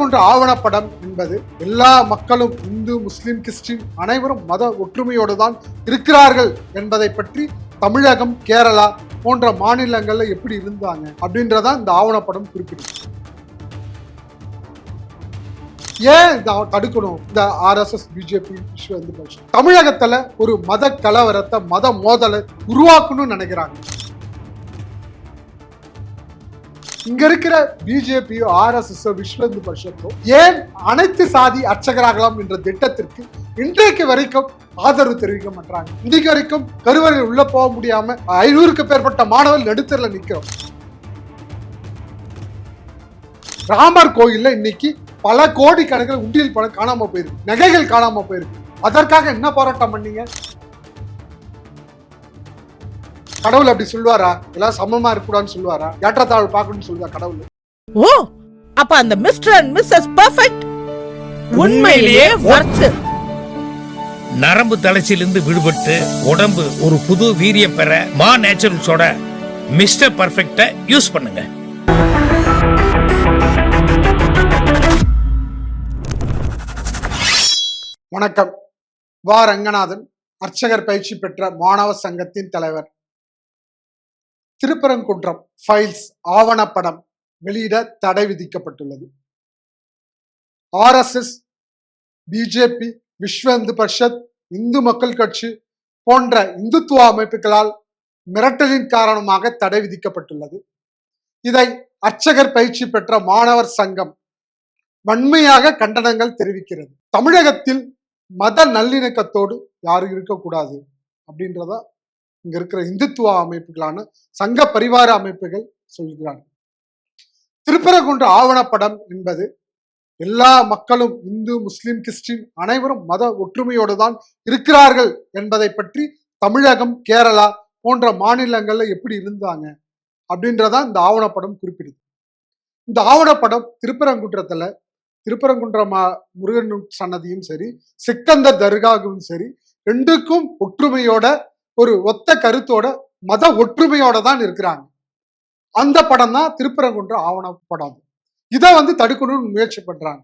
திருப்பரங்குன்ற ஆவணப்படம் என்பது எல்லா மக்களும் இந்து, முஸ்லிம், கிறிஸ்டின் அனைவரும் மத ஒற்றுமையோடு தான் இருக்கிறார்கள் என்பதை பற்றி தமிழகம், கேரளா போன்ற மாநிலங்கள்ல எப்படி இருந்தாங்க அப்படின்றத இந்த ஆவணப்படம் குறிப்பிடுது. ஏன் இதை தடுக்கணும்? இந்த RSS, BJP, விஸ்வ இந்து பரிஷத் தமிழகத்துல ஒரு மத கலவரத்தை, மத மோதலை உருவாக்கணும்னு நினைக்கிறாங்க. இங்க இருக்கிற BJP, RSS, விஸ்வ இந்து பரிஷத்தோ ஏன் அனைத்து சாதி அர்ச்சகராகலாம் என்ற திட்டத்திற்கு இன்றைக்கு வரைக்கும் ஆதரவு தெரிவிக்க மாட்டாங்க. இன்னைக்கு வரைக்கும் கருவறையில் உள்ள போக முடியாம 500க்கு மேற்பட்ட மாணவர்கள் நடுத்தரில் நிற்கிறோம். ராமர் கோயில்ல இன்னைக்கு பல கோடி கணக்கில் உண்டியல் பணம் காணாம போயிருக்கு, நகைகள் காணாம போயிருக்கு. அதற்காக என்ன போராட்டம் பண்ணீங்க? கடவுள் அப்படி சொல்லுவாரா? எல்லாம் சமமா இருக்கக்கூடாதுன்னு சொல்லுவாரா? ஏற்றத்தாழ்வு பார்க்கணும்னு சொல்லுவா கடவுள்? ஓ, அப்ப அந்த மிஸ்டர் அண்ட் மிஸ்ஸஸ் பெர்ஃபெக்ட் உண்மையிலேயே வர்த். நரம்பு தளர்ச்சியிலிருந்து விடுபட்டு உடம்பு ஒரு புது வீரியம் பெற மா நேச்சுரல்ஸோட மிஸ்டர் பர்ஃபெக்ட யூஸ் பண்ணுங்க. வணக்கம். வா ரங்கநாதன், அர்ச்சகர் பயிற்சி பெற்ற மாணவ சங்கத்தின் தலைவர். திருப்பரங்குன்றம் ஃபைல்ஸ் ஆவணப்படம் வெளியிட தடை விதிக்கப்பட்டுள்ளது. RSS, BJP, விஸ்வ இந்து பரிஷத், இந்து மக்கள் கட்சி போன்ற இந்துத்துவ அமைப்புகளால் மிரட்டலின் காரணமாக தடை விதிக்கப்பட்டுள்ளது. இதை அர்ச்சகர் பயிற்சி பெற்ற மாணவர் சங்கம் வன்மையாக கண்டனங்கள் தெரிவிக்கிறது. தமிழகத்தில் மத நல்லிணக்கத்தோடு யாரும் இருக்கக்கூடாது அப்படின்றத இங்க இருக்கிற இந்துத்துவ அமைப்புகளான சங்க பரிவார அமைப்புகள் சொல்கிறாங்க. திருப்பரங்குன்ற ஆவணப்படம் என்பது எல்லா மக்களும் இந்து, முஸ்லிம், கிறிஸ்டின் அனைவரும் மத ஒற்றுமையோடு தான் இருக்கிறார்கள் என்பதை பற்றி தமிழகம், கேரளா போன்ற மாநிலங்கள்ல எப்படி இருந்தாங்க அப்படின்றத இந்த ஆவணப்படம் குறிப்பிடுது. இந்த ஆவணப்படம் திருப்பரங்குன்ற முருகன் சன்னதியும் சரி, சிக்கந்தர் தர்காவும் சரி, ரெண்டுக்கும் ஒற்றுமையோட ஒரு ஒத்த கருத்தோட மத ஒற்றுமையோட தான் இருக்கிறாங்க. அந்த படம் தான் திருப்பரங்குன்ற ஆவணப்படம். இதை தடுக்கணும்னு முயற்சி பண்றாங்க.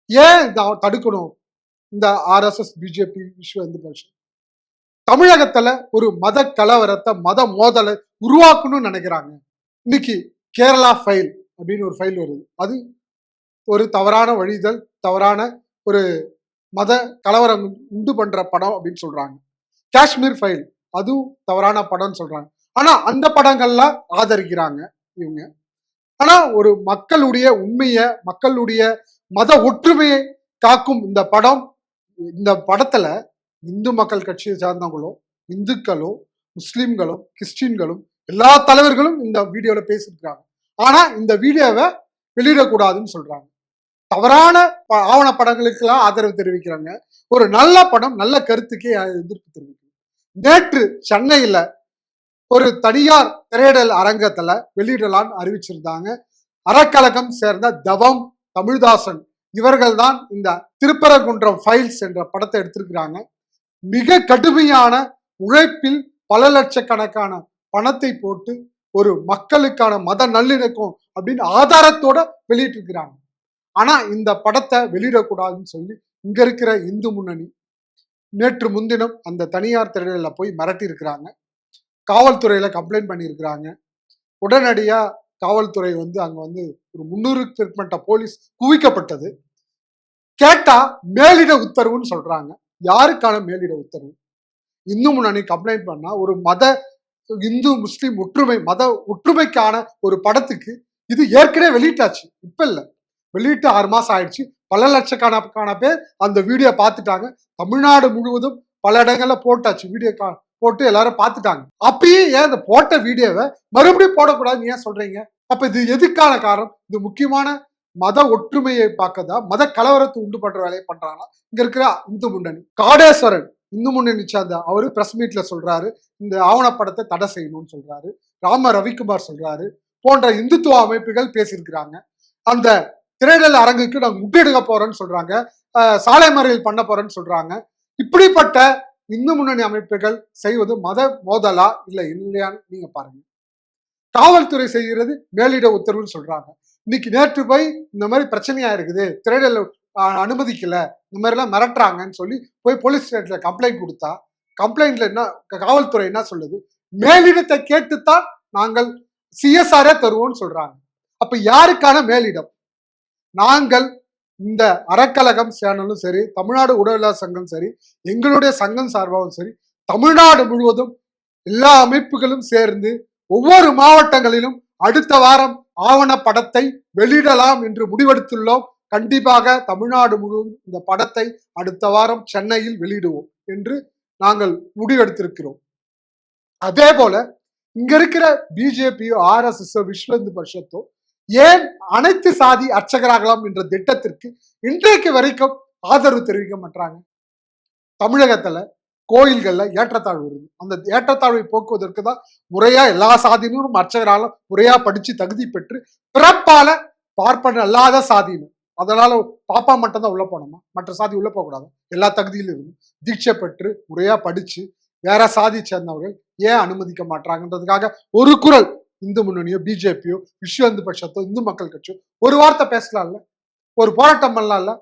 ஏன் இதை தடுக்கணும்? இந்த RSS, BJP, விஸ்வ இந்து பரிஷத் தமிழகத்துல ஒரு மத கலவரத்தை, மத மோதலை உருவாக்கணும்னு நினைக்கிறாங்க. இன்னைக்கு கேரளா ஃபைல் அப்படின்னு ஒரு ஃபைல் வருது. அது ஒரு தவறான வழிதல், தவறான ஒரு மத கலவரம் உண்டு பண்ற படம் அப்படின்னு சொல்றாங்க. காஷ்மீர் ஃபைல் அதுவும் தவறான படம்னு சொல்றாங்க. ஆனா அந்த படங்கள்லாம் ஆதரிக்கிறாங்க இவங்க. ஆனா ஒரு மக்களுடைய உண்மையை, மக்களுடைய மத ஒற்றுமையை காக்கும் இந்த படம். இந்த படத்துல இந்து மக்கள் கட்சியை சார்ந்தவங்களும், இந்துக்களும், முஸ்லிம்களும், கிறிஸ்டின்களும் எல்லா தலைவர்களும் இந்த வீடியோல பேசியிருக்காங்க. ஆனா இந்த வீடியோவை வெளியிடக்கூடாதுன்னு சொல்றாங்க. தவறான ஆவணப்படங்களுக்கு எல்லாம் ஆதரவு தெரிவிக்கிறாங்க. ஒரு நல்ல படம், நல்ல கருத்துக்கே எதிர்ப்பு தெரிவிக்கிறாங்க. நேற்று சென்னையில ஒரு தனியார் திரையிடல் அரங்கத்துல வெளியிடலான்னு அறிவிச்சிருந்தாங்க. அறக்கழகம் சேர்ந்த தவம், தமிழ்தாசன் இவர்கள் தான் இந்த திருப்பரங்குன்றம் ஃபைல்ஸ் என்ற படத்தை எடுத்திருக்கிறாங்க. மிக கடுமையான உழைப்பில் பல லட்சக்கணக்கான பணத்தை போட்டு ஒரு மக்களுக்கான மத நல்லிணக்கம் அப்படின்னு ஆதாரத்தோட வெளியிட்டு இருக்கிறாங்க. ஆனா இந்த படத்தை வெளியிடக்கூடாதுன்னு சொல்லி இங்க இருக்கிற இந்து முன்னணி நேற்று முன்தினம் அந்த தனியார் திரையில போய் மிரட்டி இருக்கிறாங்க. காவல்துறையில கம்ப்ளைண்ட் பண்ணியிருக்கிறாங்க. உடனடியா காவல்துறை அங்க ஒரு 300க்கு மேற்பட்ட போலீஸ் குவிக்கப்பட்டது. கேட்டா மேலிட உத்தரவுன்னு சொல்றாங்க. யாருக்கான மேலிட உத்தரவு? இந்து முன்னணி கம்ப்ளைண்ட் பண்ணா ஒரு இந்து முஸ்லிம் ஒற்றுமை, மத ஒற்றுமைக்கான ஒரு படத்துக்கு இது ஏற்கனவே வெளியிட்டாச்சு. இப்ப இல்ல, வெளியிட்டு 6 மாசம் ஆயிடுச்சு. பல லட்சக்கணக்கான பேர் அந்த வீடியோ பார்த்துட்டாங்க. தமிழ்நாடு முழுவதும் பல இடங்கள்ல போட்டாச்சு, வீடியோ போட்டு எல்லாரும் பார்த்துட்டாங்க. அப்பயே ஏன் இந்த போட்ட வீடியோவை மறுபடியும் போடக்கூடாதுன்னு ஏன் சொல்றீங்க? அப்ப இது எதுக்கான காரணம்? இது முக்கியமான மத ஒற்றுமையை பார்க்கதா, மத கலவரத்தை உண்டு பண்ற வேலையை பண்றாங்களா இங்க இருக்கிற இந்து முன்னணி? காடேஸ்வரன் இந்து முன்னணி சார்ந்த அவரு பிரஸ் மீட்ல சொல்றாரு, இந்த ஆவணப்படத்தை தடை செய்யணும்னு சொல்றாரு. ராம ரவிக்குமார் சொல்றாரு, போன்ற இந்துத்துவ அமைப்புகள் பேசியிருக்கிறாங்க. அந்த திரையிடல் அரங்குக்கு நாங்க முட்டெடுக்க போறோம்னு சொல்றாங்க, சாலை மறியல் பண்ண போறோம்னு சொல்றாங்க. இப்படிப்பட்ட இந்து முன்னணி அமைப்புகள் செய்வது மத மோதலா இல்லையான்னு நீங்க பாருங்க. காவல்துறை செய்கிறது மேலிட உத்தரவுன்னு சொல்றாங்க. இன்னைக்கு நேற்று போய் இந்த மாதிரி பிரச்சனையா இருக்குது, திரையிடல் அனுமதிக்கல, இந்த மாதிரி எல்லாம் மிரட்டுறாங்கன்னு சொல்லி போய் போலீஸ் ஸ்டேஷன்ல கம்ப்ளைண்ட் கொடுத்தா, கம்ப்ளைண்ட்ல என்ன காவல்துறை என்ன சொல்லுது, மேலிடத்தை கேட்டுத்தான் நாங்கள் சிஎஸ்ஆரே தருவோம்னு சொல்றாங்க. அப்ப யாருக்கான மேலிடம்? நாங்கள் இந்த அறக்கழகம் சேனலும் சரி, தமிழ்நாடு உடவியலாளர் சங்கம் சரி, எங்களுடைய சங்கம் சார்பாகவும் சரி, தமிழ்நாடு முழுவதும் எல்லா அமைப்புகளும் சேர்ந்து ஒவ்வொரு மாவட்டங்களிலும் அடுத்த வாரம் ஆவணப்படத்தை வெளியிடலாம் என்று முடிவெடுத்துள்ளோம். கண்டிப்பாக தமிழ்நாடு முழுவதும் இந்த படத்தை அடுத்த வாரம் சென்னையில் வெளியிடுவோம் என்று நாங்கள் முடிவெடுத்திருக்கிறோம். அதே போல இங்க இருக்கிற பிஜேபியோ RSS விஸ்வ இந்து பரிஷத்தோ ஏன் அனைத்து சாதி அர்ச்சகராகலாம் என்ற திட்டத்திற்கு இன்றைக்கு வரைக்கும் ஆதரவு தெரிவிக்க மாட்டாங்க? தமிழகத்துல கோயில்கள்ல ஏற்றத்தாழ்வு இருக்கு. அந்த ஏற்றத்தாழ்வை போக்குவதற்கு தான் முறையா எல்லா சாதியினரும் அர்ச்சகராலும் முறையா படிச்சு தகுதி பெற்று பிறப்பால பார்ப்பன அல்லாத சாதியினர், அதனால பாப்பா மட்டும் தான் உள்ள போனோமா, மற்ற சாதி உள்ள போக கூடாது, எல்லா தகுதியிலும் இருந்து தீட்சை பெற்று முறையா படிச்சு வேற சாதி சேர்ந்தவர்கள் ஏன் அனுமதிக்க மாட்டாங்கன்றதுக்காக ஒரு குரல் இந்து முன்னணியோ பிஜேபியோ விஸ்வ இந்து பரிஷத்தோ இந்து மக்கள் கட்சியோ ஒரு வார்த்தை பேசலாம்ல, ஒரு போராட்டம் பண்ணலாம்ல?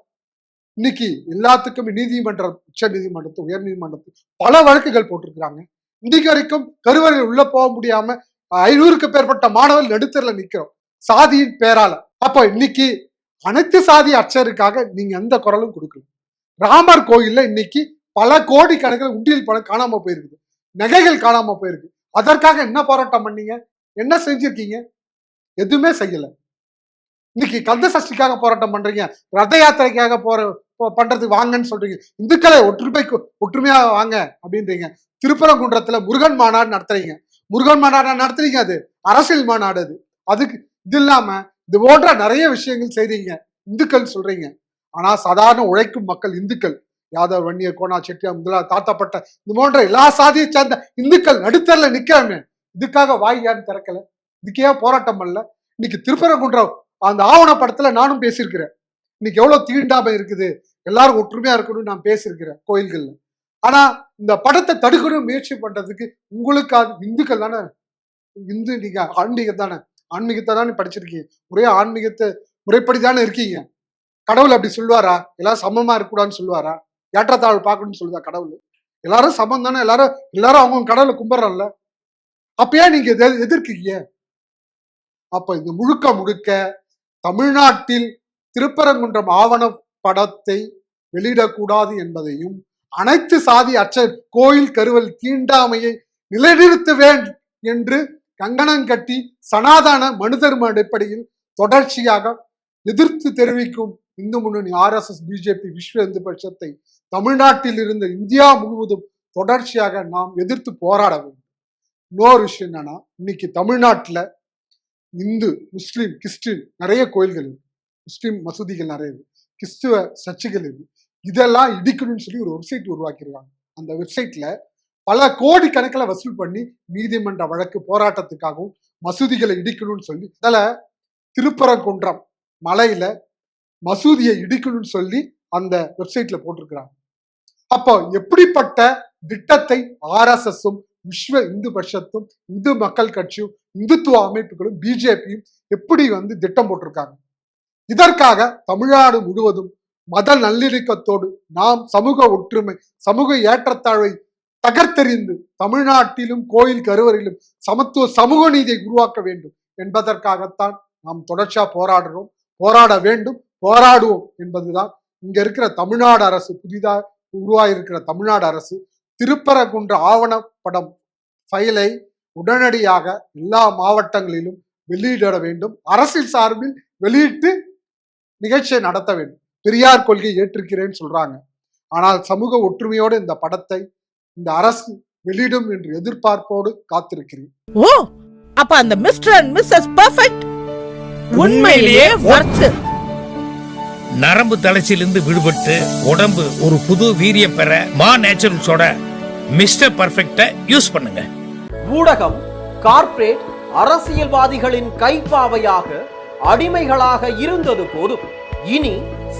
இன்னைக்கு எல்லாத்துக்கும் நீதிமன்றம், உச்ச நீதிமன்றத்து, உயர் நீதிமன்றத்து பல வழக்குகள் போட்டிருக்கிறாங்க. இன்னைக்கு வரைக்கும் கருவறையில் உள்ள போக முடியாம 500க்கு மேற்பட்ட மாணவர்கள் நடுத்தரில் நிக்கிறோம் சாதியின் பேரால. அப்போ இன்னைக்கு அனைத்து சாதி அர்ச்சகருக்காக நீங்க எந்த குரலும் கொடுக்கல. ராமர் கோயில்ல இன்னைக்கு பல கோடி கணக்கில் உண்டியல் பணம் காணாம போயிருக்குது, நகைகள் காணாம போயிருக்கு. அதற்காக என்ன போராட்டம் பண்ணீங்க? என்ன செஞ்சிருக்கீங்க? எதுவுமே செய்யல. இன்னைக்கு கந்த சஷ்டிக்காக போராட்டம் பண்றீங்க, ரத யாத்திரைக்காக பண்றதுக்கு வாங்கன்னு சொல்றீங்க, இந்துக்களை ஒற்றுமையா வாங்க அப்படின்றீங்க. திருப்பரங்குன்றத்துல முருகன் மாநாடு நடத்துறீங்க, முருகன் மாநாடு நடத்துறீங்க, அது அரசியல் மாநாடு. அதுக்கு இது இல்லாம இது போன்ற நிறைய விஷயங்கள் செய்றீங்க, இந்துக்கள் சொல்றீங்க. ஆனா சாதாரண உழைக்கும் மக்கள் இந்துக்கள், யாதவ், வன்னியர், கோனா, செட்டியா, முதலா, தாத்தாப்பட்ட இது போன்ற எல்லா சாதியை சேர்ந்த இந்துக்கள் நடுத்தரில் நிக்காம இதுக்காக வாய் ஏன் திறக்கல? இதுக்கே போராட்டம் பண்ணல? இன்னைக்கு திருப்பரங்குன்றம் அந்த ஆவணப்படத்துல நானும் பேசியிருக்கிறேன். இன்னைக்கு எவ்வளவு தீண்டாமை இருக்குது, எல்லாரும் ஒற்றுமையா இருக்கணும்னு நான் பேசியிருக்கிறேன் கோயில்கள்ல. ஆனா இந்த படத்தை தடுக்கணும் முயற்சி பண்றதுக்கு உங்களுக்கு இந்துக்கள் தானே, இந்து நீங்க ஆன்மீகத்தை தானே படிச்சிருக்கீங்க, ஆன்மீகத்தை முறைப்படி தானே இருக்கீங்க. கடவுள் அப்படி சொல்லுவாரா? எல்லாரும் சமமா இருக்கக்கூடாதுன்னு சொல்லுவாரா? ஏற்றத்தாழ்வு பார்க்கணும்னு சொல்லுதா கடவுள்? எல்லாரும் சமம் தானே, எல்லாரும் அவங்க கடவுளை கும்பிடுறோம்ல. அப்ப ஏன் நீங்க எதிர்க்கீங்க? அப்ப இது முழுக்க தமிழ்நாட்டில் திருப்பரங்குன்றம் ஆவண படத்தை வெளியிடக்கூடாது என்பதையும், அனைத்து சாதி அர்ச்சகர் கோயில் கருவல் தீண்டாமையை நிலைநிறுத்துவேன் என்று கங்கணம் கட்டி சனாதன மனு தர்ம அடிப்படையில் தொடர்ச்சியாக எதிர்த்து தெரிவிக்கும் இந்து முன்னணி RSS பிஜேபி விஸ்வ இந்து பட்சத்தை தமிழ்நாட்டில் இருந்த இந்தியா முழுவதும் தொடர்ச்சியாக நாம் எதிர்த்து போராட வேண்டும். இன்னொரு விஷயம் என்னன்னா, இன்னைக்கு தமிழ்நாட்டுல இந்து, முஸ்லீம், கிறிஸ்டின் நிறைய கோயில்கள் இருக்கு, முஸ்லீம் மசூதிகள் நிறைய இருக்கு, கிறிஸ்துவ சர்ச்சுகள் இருக்கு. இதெல்லாம் இடிக்கணும்னு சொல்லி ஒரு வெப்சைட் உருவாக்கியிருக்காங்க. அந்த வெப்சைட்ல பல கோடி கணக்கில் வசூல் பண்ணி நீதிமன்ற வழக்கு போராட்டத்துக்காகவும் மசூதிகளை இடிக்கணும்னு சொல்லி, அதில் திருப்பரங்குன்றம் மலையில மசூதியை இடிக்கணும்னு சொல்லி அந்த வெப்சைட்ல போட்டிருக்கிறாங்க. அப்போ எப்படிப்பட்ட திட்டத்தை RSSம் விஸ்வ இந்து பரிஷத்தும் இந்து மக்கள் கட்சியும் இந்துத்துவ அமைப்புகளும் பிஜேபியும் எப்படி திட்டம் போட்டிருக்காங்க? இதற்காக தமிழ்நாடு முழுவதும் மத நல்லிணக்கத்தோடு நாம் சமூக ஒற்றுமை, சமூக ஏற்றத்தாழ்வை தகர்த்தெறிந்து தமிழ்நாட்டிலும் கோயில் கருவறையிலும் சமத்துவ சமூக நீதியை உருவாக்க வேண்டும் என்பதற்காகத்தான் நாம் தொடர்ச்சியா போராட வேண்டும், போராடுவோம் என்பதுதான் இங்க இருக்கிற தமிழ்நாடு அரசு, புதிதாக உருவாயிருக்கிற தமிழ்நாடு அரசு திருப்பரங்குன்ற ஆவணப்படம் ஃபைலை உடனடியாக எல்லா மாவட்டங்களிலும் வெளியிட வேண்டும். அரசியல் சார்பில் வெளியிட்டு நிகழ்ச்சியை நடத்த வேண்டும். பெரியார் கொள்கையை ஏற்றிருக்கிறேன்னு சொல்றாங்க, ஆனால் சமூக ஒற்றுமையோடு இந்த படத்தை இந்த அரசு வெளியிடும் என்று எதிர்பார்ப்போடு காத்திருக்கிறேன். ஓ, அப்ப அந்த மிஸ்டர் அண்ட் மிஸ்ஸஸ் பெர்ஃபெக்ட் உண்மையிலேயே வர்த். நரம்பு தளர்ச்சியிலிருந்து விடுபட்டு உடம்பு ஒரு புது வீரியம் பெற மா நேச்சுரல்ஸோட மிஸ்டர் பர்ஃபெக்ட யூஸ் பண்ணுங்க. ஊடகம் கார்ப்பரேட் அரசியல்வாதிகளின் கைப்பாவையாக அடிமைகளாக இருந்தது போதும், இனி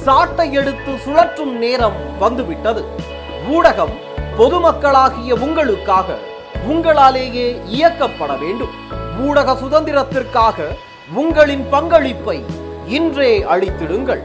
சாட்டை எடுத்து சுழற்றும் நேரம் வந்துவிட்டது. ஊடகம் பொதுமக்களாகிய உங்களுக்காக, உங்களாலேயே இயக்கப்பட வேண்டும். ஊடக சுதந்திரத்திற்காக உங்களின் பங்களிப்பை இன்றே அளித்திடுங்கள்.